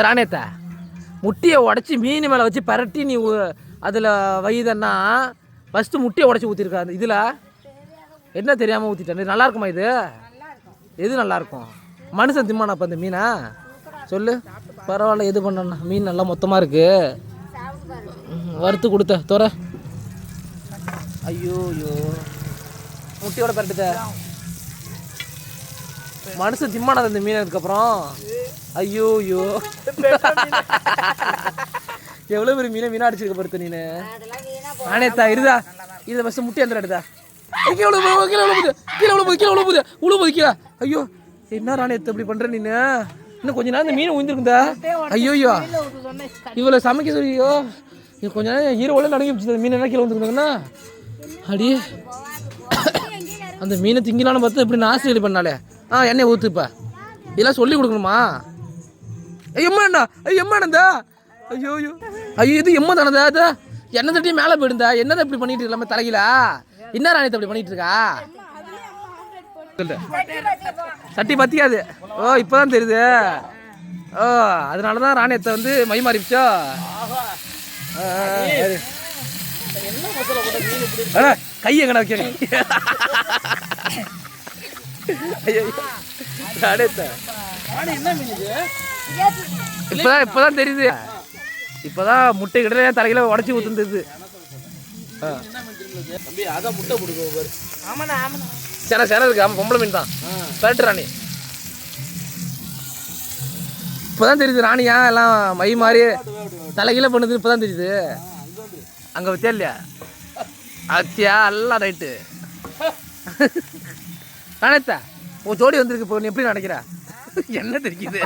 ராணேத்தா முட்டையை உடச்சி மீன் மேலே வச்சு பரட்டி நீ அதில் வைதன்னா ஃபஸ்ட்டு முட்டையை உடச்சி ஊற்றிருக்கா அந்த இதில் என்ன தெரியாமல் ஊற்றிட்டேன். நல்லா இருக்குமா இது? எது நல்லாயிருக்கும்? மனுஷன் திம்மானா அப்போ அந்த மீனா சொல்லு. பரவாயில்ல, எது பண்ணண்ணா மீன் நல்லா மொத்தமாக இருக்குது. வறுத்து கொடுத்த தோற. ஐயோ ஐயோ முட்டையோட பரட்டுத மனுஷன் திம்மானது அந்த மீன். அதுக்கப்புறம் ஐயோ ஐயோ எவ்வளோ பெரிய மீனை அடிச்சிருக்க படுத்த நீனு. ஆனேத்தா இருதா இதை ஃபஸ்ட்டு முட்டை எந்த எடுத்தா கீழே. ஐயோ என்ன ராணேத்த இப்படி பண்ற நீனு? இன்னும் கொஞ்ச நேரம் இந்த மீன் உயிர்ந்துருக்குதா. ஐயோ ஐயோ இவ்வளோ சமைக்க சொல்லியோ கொஞ்ச நேரம் ஹீரோவில் நடங்கி மீன் என்ன கீழே வந்துருந்தாங்கன்னா அடி அந்த மீனை திங்கலான்னு பார்த்தா இப்படி நாசி ரெடி பண்ணாலே. எண்ணெய் ஊற்றுப்பா இதெல்லாம் சொல்லி கொடுக்கணுமா? எம்மா எம்மானந்தா ஐயோ ஐயோ ஐயோ இது எம்மா தானதா அது எண்ணெய் தட்டியும் மேலே போயிடுந்தா. என்னதான் இப்படி பண்ணிட்டு இருக்கலாம தலையில? என்ன ராணியத்தை அப்படி பண்ணிட்டு இருக்கா? சட்டி பத்தியாது. ஓ இப்போதான் தெரியுது. ஓ அதனால தான் ராணியத்தை வந்து மை மாறிச்சோ. கையை எங்கடா வைக்க இப்பதான் தெரியுது. இப்பதான் முட்டை கிட்ட தலையில உடச்சி ஊத்துந்தது. சேர இருக்கு. ஆமா பொம்பளை மீன் தான். பரட்டு ராணி. இப்பதான் தெரியுது ராணியா எல்லாம் மை மாறி தலைகீழ பண்ணுது. இப்பதான் தெரியுது. அங்க வச்சா இல்லையா அத்தியா எல்லாம் ரைட்டு. ராணேத்தா உன் ஜோடி வந்திருக்கு. இப்போ நீ எப்படி நினைக்கிற? என்ன தெரியுது?